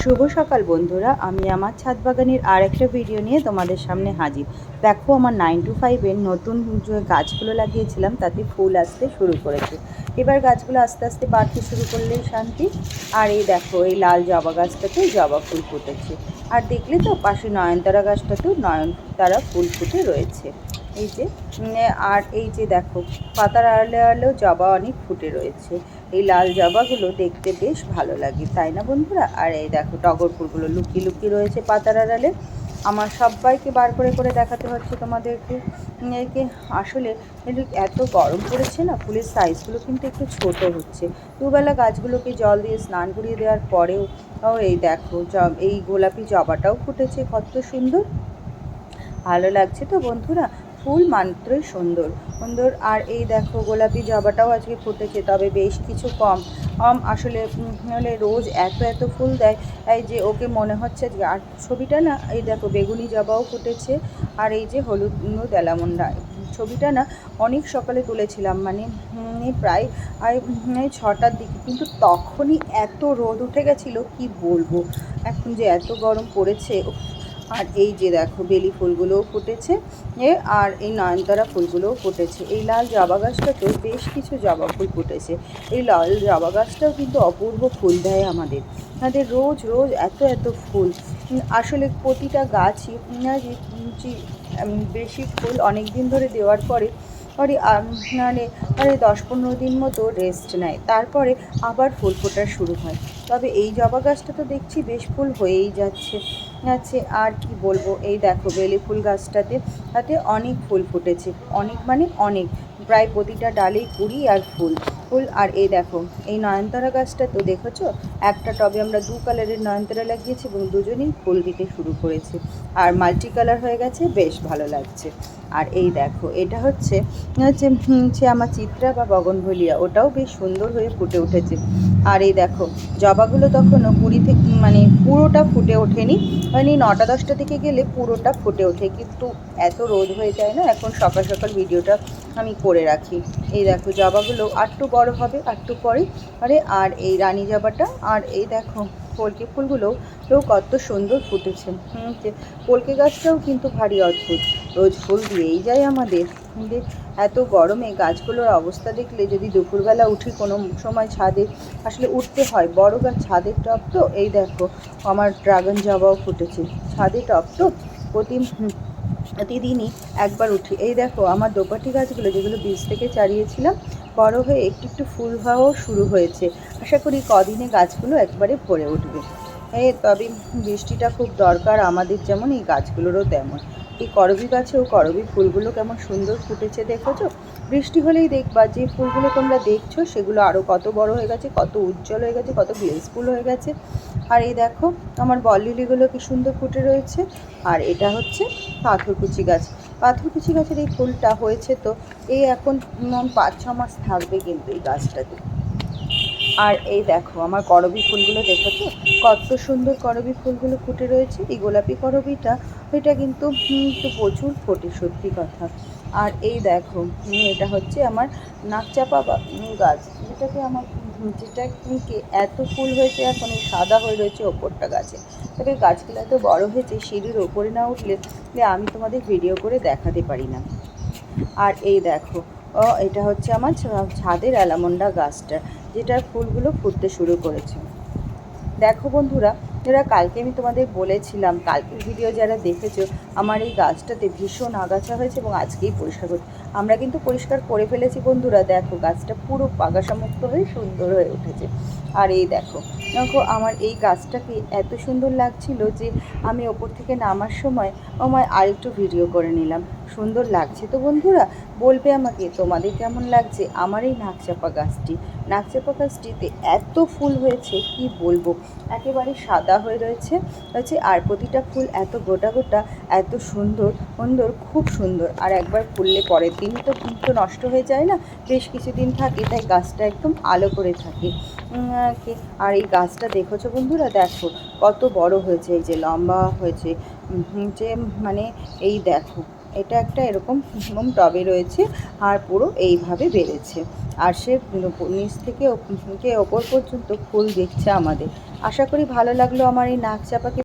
শুভ সকাল বন্ধুরা, আমি আমার ছাদ বাগানের আর একটা ভিডিও নিয়ে তোমাদের সামনে হাজির। দেখো, আমার 9 to 5-এর নতুন যে গাছগুলো লাগিয়েছিলাম তাতে ফুল আসতে শুরু করেছে। এবার গাছগুলো আস্তে আস্তে বাড়তে শুরু করলেই শান্তি। আর এই দেখো, এই লাল জবা গাছটাতে জবা ফুল ফুটেছে। আর দেখলে তো পাশে নয়নতারা গাছটাতেও নয়নতারা ফুল ফুটে রয়েছে। এই যে আর এই যে দেখো, পাতার আড়ালে আড়ালেও জবা অনেক ফুটে রয়েছে। এই লাল জবাগুলো দেখতে বেশ ভালো লাগে, তাই না বন্ধুরা? আর এই দেখো, টগর ফুলগুলো লুকিয়ে লুকিয়ে রয়েছে পাতার আড়ালে। আমার সবাইকে বার করে করে দেখাতে হচ্ছে তোমাদেরকে। একে আসলে এত গরম পড়েছে না, ফুলের সাইজগুলো কিন্তু একটু ছোট হচ্ছে। দুবেলা গাছগুলোকে জল দিয়ে স্নান করিয়ে দেওয়ার পরেও এই দেখো, এই গোলাপি জবাটাও ফুটেছে, কত সুন্দর ভালো লাগছে তো বন্ধুরা। ফুল মাত্রই সুন্দর সুন্দর। আর এই দেখো, গোলাপি জবাটাও আজকে ফুটেছে, তবে বেশ কিছু কম। আসলে হলে রোজ এত এত ফুল দেয়, এই যে ওকে মনে হচ্ছে যে। আর ছবিটা না, এই দেখো বেগুনি জবাও ফুটেছে। আর এই যে হলুদ তেলামুন্ডা, ছবিটা না অনেক সকালে তুলেছিলাম, মানে প্রায় 6টার দিকে, কিন্তু তখনই এত রোদ উঠে গেছিলো কি বলবো। এখন যে এত গরম পড়েছে। আর এই যে দেখো, বেলি ফুলগুলোও ফুটেছে, আর এই নয়নতারা ফুলগুলোও ফুটেছে। এই লাল জবা গাছটাতেও বেশ কিছু জবা ফুল ফুটেছে। এই লাল জবা গাছটাও কিন্তু অপূর্ব ফুল দেয় আমাদের রোজ রোজ এত এত ফুল। আসলে প্রতিটা গাছই বেশি ফুল অনেক দিন ধরে দেওয়ার পরে মানে 10-15 দিন মতো রেস্ট নেয়, তারপরে আবার ফুল ফোটা শুরু হয়। তবে এই জবা গাছটা তো দেখছি বেশ ফুল হয়েই যাচ্ছে। আর কি বলবো, এই দেখো বেলি ফুল গাছটাতে তাতে অনেক ফুল ফুটেছে, অনেক মানে অনেক, প্রায় প্রতিটা ডালেই কুড়ি আর ফুল। আর এই দেখো, এই নয়নতারা গাছটা তো দেখেছো, একটা টবে আমরা 2 কালারের নয়নতারা লাগিয়েছি এবং দুজনেই ফুল দিতে শুরু করেছে। আর মাল্টি কালার হয়ে গেছে, বেশ ভালো লাগছে। আর এই দেখো, এটা হচ্ছে আমার চিত্রা বা বগনভেলিয়া, ওটাও বেশ সুন্দর হয়ে ফুটে উঠেছে। আর এই দেখো, জবাগুলো তখনও কুড়ি থেকে মানে পুরোটা ফুটে ওঠেনি, মানে 9টা-10টা থেকে গেলে পুরোটা ফুটে ওঠে, কিন্তু এত রোদ হয়ে যায় না, এখন সকাল সকাল ভিডিওটা আমি করে রাখি। এই দেখো, জবাগুলো আরটু বড় হবে আরটু পরে। আর এই রানী জবাটা, আর এই দেখো কলকে ফুলগুলোও কত সুন্দর ফুটেছে। কলকে গাছটাও কিন্তু ভারী অদ্ভুত, রোজ ফুল দিয়েই যায় আমাদের। এত গরমে গাছগুলোর অবস্থা দেখলে, যদি দুপুরবেলা উঠি কোনো সময় ছাদে, আসলে উঠতে হয়, বড় গাছ ছাদের টব তো। এই দেখো, আমার ড্রাগন জবাও ফুটেছে, ছাদে টব তো, প্রতিদিনই একবার উঠি। এই দেখো, আমার দোপাটি গাছগুলো যেগুলো বীজ থেকে চারিয়েছিলাম, বড় হয়ে একটু একটু ফুল হওয়াও শুরু হয়েছে। আশা করি কদিনে গাছগুলো একবারে ভরে উঠবে। তবে বৃষ্টিটা খুব দরকার আমাদের, যেমন এই গাছগুলোরও তেমন। এই করবী গাছেও করবী ফুলগুলো কেমন সুন্দর ফুটেছে দেখেছো। বৃষ্টি হলেই দেখবা যে ফুলগুলো তোমরা দেখছো সেগুলো আরও কত বড় হয়ে গেছে, কত উজ্জ্বল হয়ে গেছে, কত গ্লেসফুল হয়ে গেছে। আর এই দেখো, আমার বললিলিগুলো কি সুন্দর ফুটে রয়েছে। আর এটা হচ্ছে পাথরকুচি গাছ। পাথরকুচি গাছের এই ফুলটা হয়েছে তো, এই এখন 5-6 মাস থাকবে কিন্তু এই গাছটাতে। আর এই দেখো, আমার করবী ফুলগুলো দেখেছো, কত সুন্দর করবী ফুলগুলো ফুটে রয়েছে। এই গোলাপি করবীটা, এটা কিন্তু একটু প্রচুর ফোটে, সত্যি কথা। আর এই দেখো, এটা হচ্ছে আমার নাকচাপা গাছ, যেটাকে এত ফুল হয়েছে, এখন এই সাদা হয়ে রয়েছে ওপরটা গাছে। তবে গাছগুলো এত বড় হয়েছে, সিঁড়ির ওপরে না উঠলে আমি তোমাদের ভিডিও করে দেখাতে পারি না। আর এই দেখো, এটা হচ্ছে আমার ছাদের অ্যালামন্ডা গাছটা, যেটার ফুলগুলো ফুটতে শুরু করেছে। দেখো বন্ধুরা, কালকে আমি তোমাদের বলেছিলাম, কালকের ভিডিও যারা দেখেছো, আমার এই গাছটাতে ভীষণ আগাছা হয়েছে এবং আজকেই পরিষ্কার করছি। আমরা কিন্তু পরিষ্কার করে ফেলেছি বন্ধুরা, দেখো গাছটা পুরো আগাছামুক্ত হয়ে সুন্দর হয়ে উঠেছে। আর এই দেখো দেখো, আমার এই গাছটাকে এত সুন্দর লাগছিল যে আমি ওপর থেকে নামার সময় আরেকটু ভিডিও করে নিলাম। সুন্দর লাগছে তো বন্ধুরা, বলবে আমাকে তোমাদের কেমন লাগছে আমার এই নাকচাপা গাছটি। নাকচাপা গাছটিতে এত ফুল হয়েছে কি বলবো, একেবারে সাদা হয়ে রয়েছে। আর প্রতিটা ফুল এত গোটা গোটা, এত সুন্দর সুন্দর, খুব সুন্দর। আর একবার ফুললে পরের দিনই তো নষ্ট হয়ে যায় না, বেশ কিছুদিন থাকে, তাই গাছটা একদম আলো করে থাকে। আর এই গাছটা দেখেছো বন্ধুরা, দেখো কত বড় হয়েছে, এই যে লম্বা হয়েছে, যে মানে এই দেখো, এটা একটা এরকম টবে রয়েছে, আর পুরো এইভাবে বেড়েছে। আর সে নিচ থেকে ওপর পর্যন্ত ফুল দিচ্ছে আমাদের। আশা করি ভালো লাগলো আমার এই নাক চাপাকে